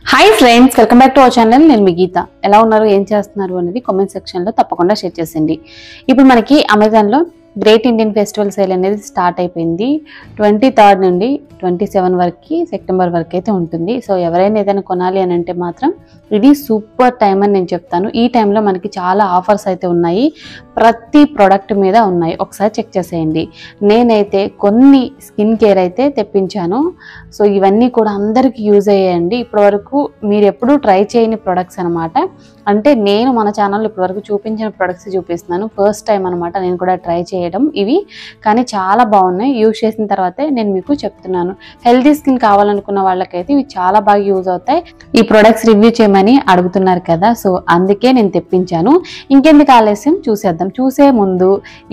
Hi friends, welcome back to our channel. నేను మీ గీత. ఎలా ఉన్నారు, ఏం చేస్తున్నారు అనేది కామెంట్ సెక్షన్లో తప్పకుండా షేర్ చేసేయండి. ఇప్పుడు మనకి అమెజాన్లో గ్రేట్ ఇండియన్ ఫెస్టివల్ సేల్ అనేది స్టార్ట్ అయిపోయింది. 23rd నుండి 27 వరకు, సెప్టెంబర్ వరకు అయితే ఉంటుంది. సో ఎవరైనా ఏదైనా కొనాలి అని అంటే మాత్రం ఇది సూపర్ టైం అని నేను చెప్తాను. ఈ టైంలో మనకి చాలా ఆఫర్స్ అయితే ఉన్నాయి, ప్రతి ప్రోడక్ట్ మీద ఉన్నాయి. ఒకసారి చెక్ చేసేయండి. నేనైతే కొన్ని స్కిన్ కేర్ అయితే తెప్పించాను. సో ఇవన్నీ కూడా అందరికీ యూజ్ అయ్యాయండి. ఇప్పటివరకు మీరు ఎప్పుడూ ట్రై చేయని ప్రొడక్ట్స్ అనమాట. అంటే నేను మన ఛానల్లో ఇప్పటివరకు చూపించిన ప్రొడక్ట్స్ చూపిస్తున్నాను. ఫస్ట్ టైం అనమాట నేను కూడా ట్రై చేయడం ఇవి, కానీ చాలా బాగున్నాయి. యూజ్ చేసిన తర్వాతే నేను మీకు చెప్తున్నాను. హెల్తీ స్కిన్ కావాలనుకున్న వాళ్ళకైతే ఇవి చాలా బాగా యూజ్ అవుతాయి. ఈ ప్రొడక్ట్స్ రివ్యూ చేయమని అడుగుతున్నారు కదా, సో అందుకే నేను తెప్పించాను. ఇంకెందుకు ఆలస్యం, చూసేద్దాం. చూసే ముందు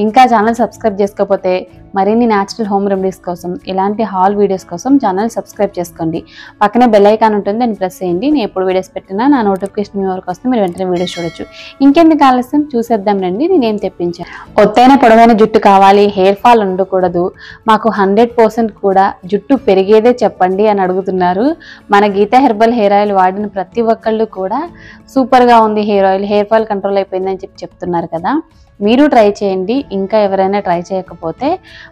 ఇంకా ఛానల్ సబ్స్క్రైబ్ చేసుకోకపోతే మరిన్ని న్యాచురల్ హోమ్ రెమెడీస్ కోసం, ఇలాంటి హాల్ వీడియోస్ కోసం ఛానల్ సబ్స్క్రైబ్ చేసుకోండి. పక్కనే బెల్ ఐకాన్ ఉంటుంది, దాన్ని ప్రెస్ చేయండి. నేను ఎప్పుడు వీడియోస్ పెట్టినా నా నోటిఫికేషన్ మీ వరకు వస్తే మీరు వెంటనే వీడియోస్ చూడొచ్చు. ఇంకెందుకు ఆలస్యం, చూసేద్దాం రండి. నేనేం తెప్పించాను. ఒత్తైన పొడవైన జుట్టు కావాలి, హెయిర్ ఫాల్ ఉండకూడదు, మాకు 100% కూడా జుట్టు పెరిగేదే చెప్పండి అని అడుగుతున్నారు. మన గీత హెర్బల్ హెయిర్ ఆయిల్ వాడిన ప్రతి ఒక్కళ్ళు కూడా సూపర్గా ఉంది hair oil, hair fall control అయిపోయిందని చెప్తున్నారు కదా. మీరు ట్రై చేయండి. ఇంకా ఎవరైనా ట్రై చేయకపోతే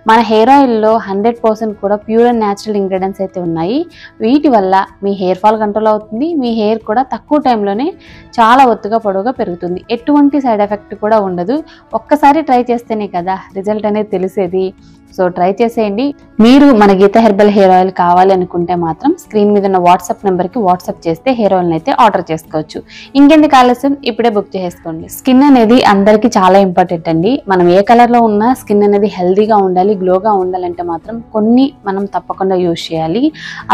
మన హెయిర్ ఆయిల్లో 100% కూడా ప్యూర్ అండ్ న్యాచురల్ ఇంగ్రీడియంట్స్ అయితే ఉన్నాయి. వీటి వల్ల మీ హెయిర్ ఫాల్ కంట్రోల్ అవుతుంది, మీ హెయిర్ కూడా తక్కువ టైంలోనే చాలా ఒత్తుగా పొడవుగా పెరుగుతుంది. ఎటువంటి సైడ్ ఎఫెక్ట్ కూడా ఉండదు. ఒక్కసారి ట్రై చేస్తేనే కదా రిజల్ట్ అనేది తెలిసేది. సో ట్రై చేసేయండి. మీరు మన గీత హెర్బల్ హెయిర్ ఆయిల్ కావాలి అనుకుంటే మాత్రం స్క్రీన్ మీద ఉన్న వాట్సాప్ నెంబర్కి వాట్సాప్ చేస్తే హెయిర్ ఆయిల్ని అయితే ఆర్డర్ చేసుకోవచ్చు. ఇంకెందుకు ఆలస్యం, ఇప్పుడే బుక్ చేసుకోండి. స్కిన్ అనేది అందరికీ చాలా ఇంపార్టెంట్ అండి. మనం ఏ కలర్లో ఉన్నా స్కిన్ అనేది హెల్దీగా ఉండాలి, గ్లోగా ఉండాలంటే మాత్రం కొన్ని మనం తప్పకుండా యూజ్ చేయాలి.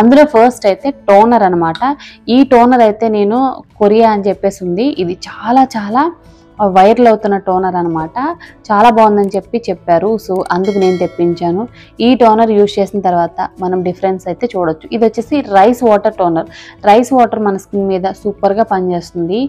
అందులో ఫస్ట్ అయితే టోనర్ అనమాట. ఈ టోనర్ అయితే నేను కొరియా అని చెప్పేసి ఉంది. ఇది చాలా చాలా వైరల్ అవుతున్న టోనర్ అనమాట. చాలా బాగుందని చెప్పారు. సో అందుకు నేను తెప్పించాను. ఈ టోనర్ యూజ్ చేసిన తర్వాత మనం డిఫరెన్స్ అయితే చూడొచ్చు. ఇది వచ్చేసి rice water toner. Rice water మన స్కిన్ మీద సూపర్గా పనిచేస్తుంది.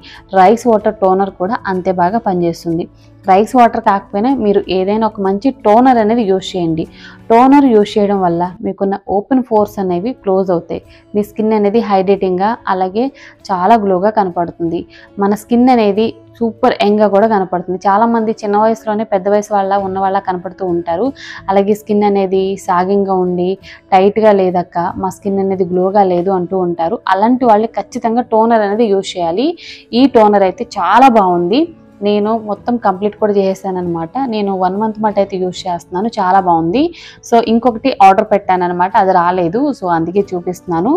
రైస్ వాటర్ టోనర్ కూడా అంతే బాగా పనిచేస్తుంది. రైస్ వాటర్ కాకపోయినా మీరు ఏదైనా ఒక మంచి టోనర్ అనేది యూజ్ చేయండి. టోనర్ యూజ్ చేయడం వల్ల మీకున్న ఓపెన్ పోర్స్ అనేవి క్లోజ్ అవుతాయి. మీ స్కిన్ అనేది హైడ్రేటింగ్గా, అలాగే చాలా గ్లోగా కనపడుతుంది. మన స్కిన్ అనేది సూపర్ యంగ్గా కూడా కనపడుతుంది. చాలామంది చిన్న వయసులోనే పెద్ద వయసు ఉన్న వాళ్ళ కనపడుతూ ఉంటారు. అలాగే స్కిన్ అనేది సాగింగ్గా ఉండి టైట్గా లేదక్క, మా స్కిన్ అనేది గ్లోగా లేదు అంటూ ఉంటారు. అలాంటి వాళ్ళు ఖచ్చితంగా టోనర్ అనేది యూజ్ చేయాలి. ఈ టోనర్ అయితే చాలా బాగుంది. నేను మొత్తం కంప్లీట్ కూడా చేసేసాను అనమాట. నేను 1 month మాట అయితే యూజ్ చేస్తున్నాను. చాలా బాగుంది. సో ఇంకొకటి ఆర్డర్ పెట్టాను అనమాట, అది రాలేదు. సో అందుకే చూపిస్తున్నాను.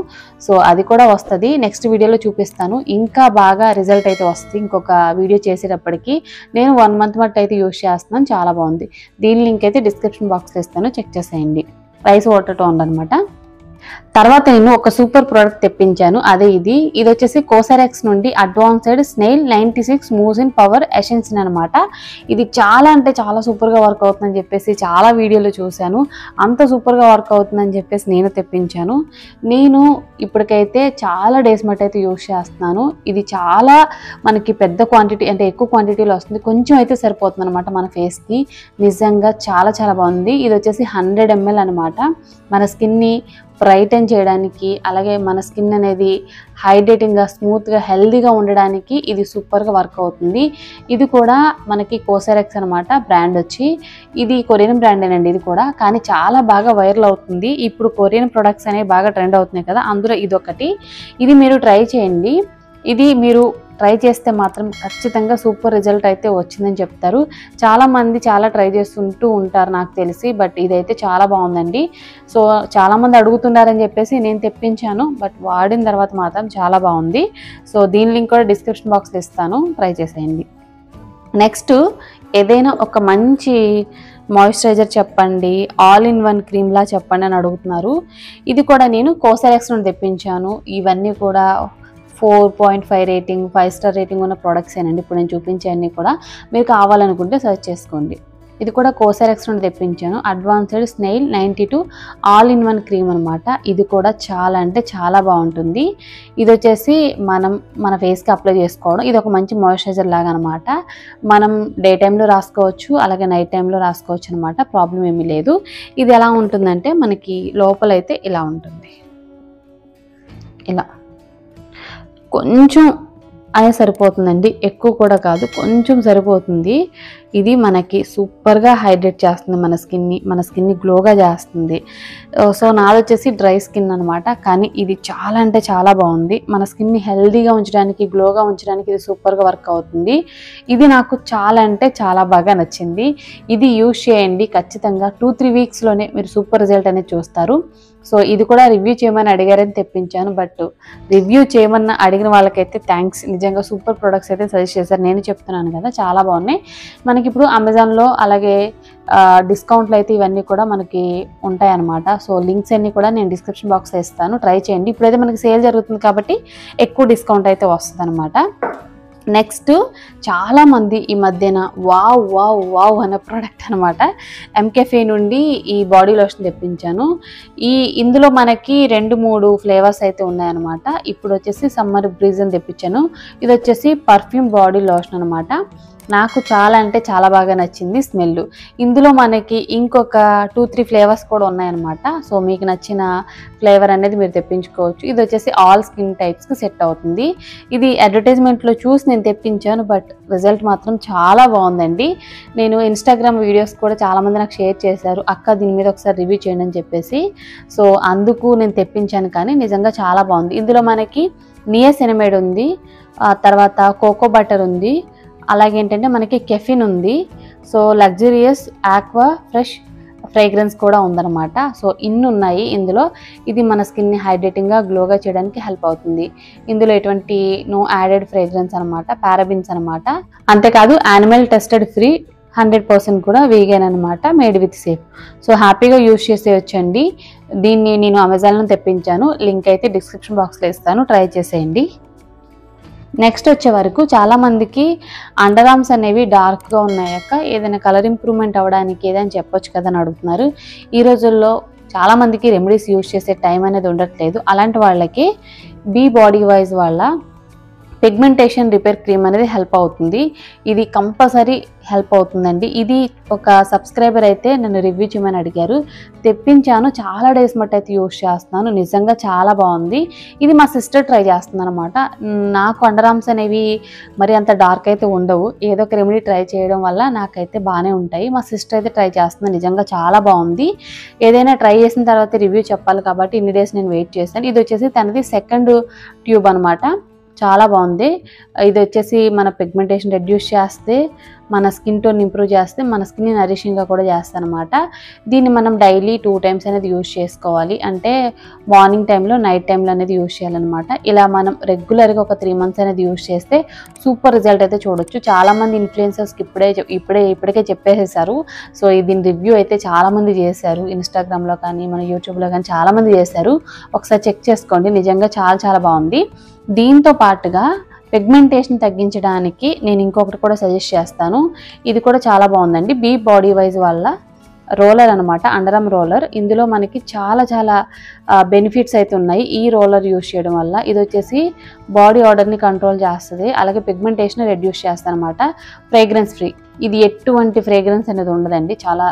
సో అది కూడా వస్తుంది, నెక్స్ట్ వీడియోలో చూపిస్తాను. ఇంకా బాగా రిజల్ట్ అయితే వస్తుంది ఇంకొక వీడియో చేసేటప్పటికి. నేను 1 month మాట అయితే యూజ్ చేస్తున్నాను. చాలా బాగుంది. దీని లింక్ అయితే డిస్క్రిప్షన్ బాక్స్లో ఇస్తాను, చెక్ చేసేయండి. రైస్ వాటర్ టోన్ అనమాట. తర్వాత నేను ఒక సూపర్ ప్రోడక్ట్ తెప్పించాను. అదే ఇది వచ్చేసి కోసరెక్స్ నుండి advanced snail 96 moves in power ascension అనమాట. ఇది చాలా అంటే చాలా సూపర్గా వర్క్ అవుతుందని చెప్పేసి చాలా వీడియోలు చూశాను. అంత సూపర్గా వర్క్ అవుతుందని చెప్పేసి నేను తెప్పించాను. నేను ఇప్పటికైతే చాలా డేస్ మట్ అయితే యూజ్ చేస్తున్నాను. ఇది చాలా మనకి పెద్ద క్వాంటిటీ, అంటే ఎక్కువ క్వాంటిటీలో వస్తుంది. కొంచెం అయితే సరిపోతుంది అనమాట మన ఫేస్కి. నిజంగా చాలా చాలా బాగుంది. ఇది వచ్చేసి 100 ml అనమాట. మన స్కిన్ని బ్రైటన్ చేయడానికి, అలాగే మన స్కిన్ అనేది హైడ్రేటింగ్గా, స్మూత్గా, హెల్దీగా ఉండడానికి ఇది సూపర్గా వర్క్ అవుతుంది. ఇది కూడా మనకి కోసరెక్స్ అనమాట బ్రాండ్ వచ్చి. ఇది కొరియన్ బ్రాండేనండి ఇది కూడా, కానీ చాలా బాగా వైరల్ అవుతుంది. ఇప్పుడు కొరియన్ ప్రొడక్ట్స్ అనేవి బాగా ట్రెండ్ అవుతున్నాయి కదా, అందులో ఇదొకటి. ఇది మీరు ట్రై చేయండి. ఇది మీరు ట్రై చేస్తే మాత్రం ఖచ్చితంగా సూపర్ రిజల్ట్ అయితే వచ్చిందని చెప్తారు. చాలామంది చాలా ట్రై చేస్తుంటూ ఉంటారు నాకు తెలిసి, బట్ ఇదైతే చాలా బాగుందండి. సో చాలామంది అడుగుతున్నారని చెప్పేసి నేను తెప్పించాను, బట్ వాడిన తర్వాత మాత్రం చాలా బాగుంది. సో దీని లింక్ కూడా డిస్క్రిప్షన్ బాక్స్లో ఇస్తాను, ట్రై చేసేయండి. నెక్స్ట్ ఏదైనా ఒక మంచి మాయిశ్చరైజర్ చెప్పండి, ఆల్ ఇన్ వన్ క్రీమ్లా చెప్పండి అని అడుగుతున్నారు. ఇది కూడా నేను కోసరెక్స్ నుండి తెప్పించాను. ఇవన్నీ కూడా 4.5 రేటింగ్, 5 స్టార్ రేటింగ్ ఉన్న ప్రొడక్ట్స్ ఏనండి. ఇప్పుడు నేను చూపించే అన్నీ కూడా మీరు కావాలనుకుంటే సెర్చ్ చేసుకోండి. ఇది కూడా కోసరెక్స్ నుండి తెప్పించాను. Advanced snail 92 all in one cream అనమాట. ఇది కూడా చాలా అంటే చాలా బాగుంటుంది. ఇది వచ్చేసి మన ఫేస్కి అప్లై చేసుకోవడం. ఇది ఒక మంచి మాయిశ్చరైజర్ లాగా అనమాట. మనం డే టైంలో రాసుకోవచ్చు, అలాగే నైట్ టైంలో రాసుకోవచ్చు అనమాట. ప్రాబ్లం ఏమీ లేదు. ఇది ఎలా ఉంటుందంటే మనకి లోపలైతే ఇలా ఉంటుంది, ఇలా కొంచెం అనే సరిపోతుందండి, ఎక్కువ కూడా కాదు, కొంచెం సరిపోతుంది. ఇది మనకి సూపర్గా హైడ్రేట్ చేస్తుంది మన స్కిన్ని గ్లోగా చేస్తుంది. సో నాది వచ్చేసి డ్రై స్కిన్ అనమాట, కానీ ఇది చాలా అంటే చాలా బాగుంది. మన స్కిన్ని హెల్దీగా ఉంచడానికి, గ్లోగా ఉంచడానికి ఇది సూపర్గా వర్క్ అవుతుంది. ఇది నాకు చాలా అంటే చాలా బాగా నచ్చింది. ఇది యూజ్ చేయండి ఖచ్చితంగా. 2-3 వీక్స్లోనే మీరు సూపర్ రిజల్ట్ అనేది చూస్తారు. సో ఇది కూడా రివ్యూ చేయమని అడిగారని తెప్పించాను. బట్ రివ్యూ చేయమని అడిగిన వాళ్ళకైతే థ్యాంక్స్. నిజంగా సూపర్ ప్రొడక్ట్స్ అయితే సజెస్ట్ చేశారు. నేను చెప్తున్నాను కదా, చాలా బాగున్నాయి. మనకి ఇప్పుడు అమెజాన్లో అలాగే డిస్కౌంట్లు అయితే ఇవన్నీ కూడా మనకి ఉంటాయన్నమాట. సో లింక్స్ అన్నీ కూడా నేను డిస్క్రిప్షన్ బాక్స్లో ఇస్తాను, ట్రై చేయండి. ఇప్పుడైతే మనకి సేల్ జరుగుతుంది కాబట్టి ఎక్కువ డిస్కౌంట్ అయితే వస్తుంది అనమాట. నెక్స్ట్ చాలామంది ఈ మధ్యన వావ్ వావ్ వావ్ అనే ప్రోడక్ట్ అనమాట, ఎంకేఫే నుండి ఈ బాడీ లోషన్ తెప్పించాను. ఇందులో మనకి 2-3 ఫ్లేవర్స్ అయితే ఉన్నాయన్నమాట. ఇప్పుడు వచ్చేసి సమ్మర్ బ్రీజ్ అని తెప్పించాను. ఇది వచ్చేసి పర్ఫ్యూమ్ బాడీ లోషన్ అనమాట. నాకు చాలా అంటే చాలా బాగా నచ్చింది స్మెల్. ఇందులో మనకి ఇంకొక 2-3 ఫ్లేవర్స్ కూడా ఉన్నాయన్నమాట. సో మీకు నచ్చిన ఫ్లేవర్ అనేది మీరు తెప్పించుకోవచ్చు. ఇది వచ్చేసి ఆల్ స్కిన్ టైప్స్కి సెట్ అవుతుంది. ఇది అడ్వర్టైజ్మెంట్లో చూసి నేను తెప్పించాను, బట్ రిజల్ట్ మాత్రం చాలా బాగుందండి. నేను ఇన్స్టాగ్రామ్ వీడియోస్ కూడా చాలామంది నాకు షేర్ చేశారు, అక్క దీని మీద ఒకసారి రివ్యూ చేయండి అని చెప్పేసి. సో అందుకు నేను తెప్పించాను, కానీ నిజంగా చాలా బాగుంది. ఇందులో మనకి నియాసినమైడ్ ఉంది, తర్వాత కోకో బటర్ ఉంది, అలాగే ఏంటంటే మనకి కెఫిన్ ఉంది. So luxurious aqua fresh fragrance కూడా ఉందన్నమాట. సో ఇన్ని ఉన్నాయి ఇందులో. ఇది మన స్కిన్ని హైడ్రేటింగ్గా గ్లోగా చేయడానికి హెల్ప్ అవుతుంది. ఇందులో ఎటువంటి నో యాడెడ్ ఫ్రేగ్రెన్స్ అనమాట, పారాబిన్స్ అనమాట. అంతేకాదు యానిమల్ టెస్టెడ్ ఫ్రీ, 100% కూడా వీగన్ అనమాట, మేడ్ విత్ సేఫ్. సో హ్యాపీగా యూజ్ చేసేయచ్చండి. దీన్ని నేను అమెజాన్లో తెప్పించాను, లింక్ అయితే డిస్క్రిప్షన్ బాక్స్లో ఇస్తాను, ట్రై చేసేయండి. నెక్స్ట్ వచ్చే వరకు చాలామందికి అండర్ ఆర్మ్స్ అనేవి డార్క్గా ఉన్నాయక్క, ఏదైనా కలర్ ఇంప్రూవ్మెంట్ అవ్వడానికి ఏదైనా చెప్పొచ్చు కదా అని అడుగుతున్నారు. ఈ రోజుల్లో చాలామందికి రెమెడీస్ యూజ్ చేసే టైం అనేది ఉండట్లేదు. అలాంటి వాళ్ళకి బీ బాడీ వైజ్ వాళ్ళ పిగ్మెంటేషన్ రిపేర్ క్రీమ్ అనేది హెల్ప్ అవుతుంది. ఇది కంపల్సరీ హెల్ప్ అవుతుందండి. ఇది ఒక సబ్స్క్రైబర్ అయితే నన్ను రివ్యూ చేయమని అడిగారు, తెప్పించాను. చాలా డేస్ మట్టి అయితే యూజ్ చేస్తున్నాను, నిజంగా చాలా బాగుంది. ఇది మా సిస్టర్ ట్రై చేస్తుంది అనమాట. నాకు అండర్ ఆర్మ్స్ అనేవి మరి అంత డార్క్ అయితే ఉండవు, ఏదో ఒక రెమెడీ ట్రై చేయడం వల్ల నాకైతే బాగానే ఉంటాయి. మా సిస్టర్ అయితే ట్రై చేస్తుంది, నిజంగా చాలా బాగుంది. ఏదైనా ట్రై చేసిన తర్వాత రివ్యూ చెప్పాలి కాబట్టి ఇన్ని డేస్ నేను వెయిట్ చేశాను. ఇది వచ్చేసి తనది సెకండ్ ట్యూబ్ అనమాట, చాలా బాగుంది. ఇది వచ్చేసి మన పిగ్మెంటేషన్ రెడ్యూస్ చేస్తే, మన స్కిన్ టోన్ ఇంప్రూవ్ చేస్తే, మన స్కిన్ని నరిషింగ్గా కూడా చేస్తుంది అనమాట. దీన్ని మనం డైలీ 2 టైమ్స్ అనేది యూజ్ చేసుకోవాలి. అంటే మార్నింగ్ టైంలో, నైట్ టైంలో అనేది యూజ్ చేయాలన్నమాట. ఇలా మనం రెగ్యులర్గా ఒక 3 మంత్స్ అనేది యూజ్ చేస్తే సూపర్ రిజల్ట్ అయితే చూడొచ్చు. చాలామంది ఇన్ఫ్లుయెన్సర్స్కి ఇప్పటికే చెప్పేసేసారు. సో దీని రివ్యూ అయితే చాలామంది చేశారు, ఇన్స్టాగ్రామ్లో కానీ మన యూట్యూబ్లో కానీ చాలామంది చేశారు. ఒకసారి చెక్ చేసుకోండి, నిజంగా చాలా చాలా బాగుంది. దీంతో పాటుగా పిగ్మెంటేషన్ తగ్గించడానికి నేను ఇంకొకటి కూడా సజెస్ట్ చేస్తాను. ఇది కూడా చాలా బాగుందండి. బీ బాడీ వైజ్ వాళ్ళ రోలర్ అనమాట, అండర్ ఆర్మ్ రోలర్. ఇందులో మనకి చాలా చాలా బెనిఫిట్స్ అయితే ఉన్నాయి ఈ రోలర్ యూజ్ చేయడం వల్ల. ఇది వచ్చేసి బాడీ ఆర్డర్ని కంట్రోల్ చేస్తుంది, అలాగే పిగ్మెంటేషన్ రెడ్యూస్ చేస్తుంది అనమాట. Fragrance free. ఇది ఎటువంటి ఫ్రేగ్రెన్స్ అనేది ఉండదండి, చాలా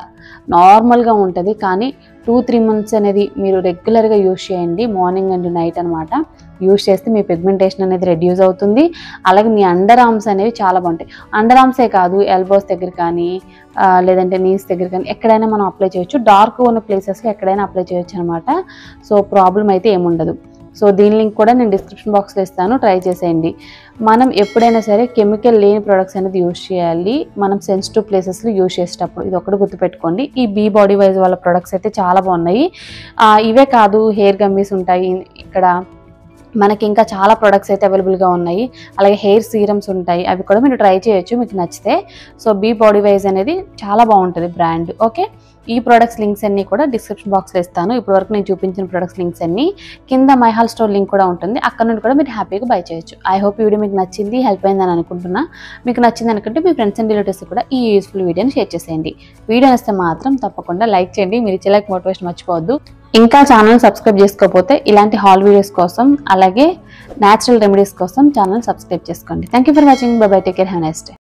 నార్మల్గా ఉంటుంది. కానీ 2-3 మంత్స్ అనేది మీరు రెగ్యులర్గా యూజ్ చేయండి, మార్నింగ్ అండ్ నైట్ అనమాట. యూజ్ చేస్తే మీ పిగ్మెంటేషన్ అనేది రెడ్యూస్ అవుతుంది. అలాగే మీ అండర్ ఆర్మ్స్ అనేవి చాలా బాగుంటాయి. అండర్ ఆర్మ్సే కాదు, ఎల్బోస్ దగ్గర కానీ లేదంటే నీస్ దగ్గర కానీ ఎక్కడైనా మనం అప్లై చేయొచ్చు. డార్క్ ఉన్న ప్లేసెస్లో ఎక్కడైనా అప్లై చేయొచ్చు అనమాట. సో ప్రాబ్లం అయితే ఏముండదు. సో దీని లింక్ కూడా నేను డిస్క్రిప్షన్ బాక్స్లో ఇస్తాను, ట్రై చేసేయండి. మనం ఎప్పుడైనా సరే కెమికల్ లేని ప్రొడక్ట్స్ అనేది యూజ్ చేయాలి మనం సెన్సిటివ్ ప్లేసెస్లో యూజ్ చేసేటప్పుడు. ఇది ఒకటి గుర్తుపెట్టుకోండి. ఈ బీ బాడీ వైజ్ వాళ్ళ ప్రొడక్ట్స్ అయితే చాలా బాగున్నాయి. ఇవే కాదు, హెయిర్ గమ్మీస్ ఉంటాయి ఇక్కడ మనకి, ఇంకా చాలా ప్రొడక్ట్స్ అయితే అవైలబుల్గా ఉన్నాయి. అలాగే హెయిర్ సీరమ్స్ ఉంటాయి, అవి కూడా మీరు ట్రై చేయొచ్చు మీకు నచ్చితే. సో బీ బాడీ వైజ్ అనేది చాలా బాగుంటుంది బ్రాండ్. ఓకే, ఈ ప్రొడక్ట్స్ లింక్స్ అన్నీ కూడా డిస్క్రిప్షన్ బాక్స్లో ఇస్తాను. ఇప్పటివరకు నేను చూపించిన ప్రొడక్ట్స్ లింక్స్ అన్నీ కింద మై హాల్ స్టోర్ లింక్ కూడా ఉంటుంది, అక్కడ నుండి కూడా మీరు హ్యాపీగా బై చేయొచ్చు. ఐ హోప్ ఈ వీడియో మీకు నచ్చింది, హెల్ప్ అయిందని అనుకుంటున్నా. మీకు నచ్చింది అనుకుంటే మీ ఫ్రెండ్స్ అండ్ రిలేటివ్స్ కూడా ఈ యూస్ఫుల్ వీడియోని షేర్ చేసేయండి. వీడియో నచ్చితే మాత్రం తప్పకుండా లైక్ చేయండి, మీరు ఇచ్చే లైక్ మోటివేషన్ మర్చిపోవద్దు. ఇంకా ఛానల్ సబ్స్క్రైబ్ చేసుకోకపోతే ఇలాంటి హాల్ వీడియోస్ కోసం అలాగే న్యాచురల్ రెమెడీస్ కోసం ఛానల్ సబ్స్క్రైబ్ చేసుకోండి. Thank you for watching. By by, take care, have a nice day.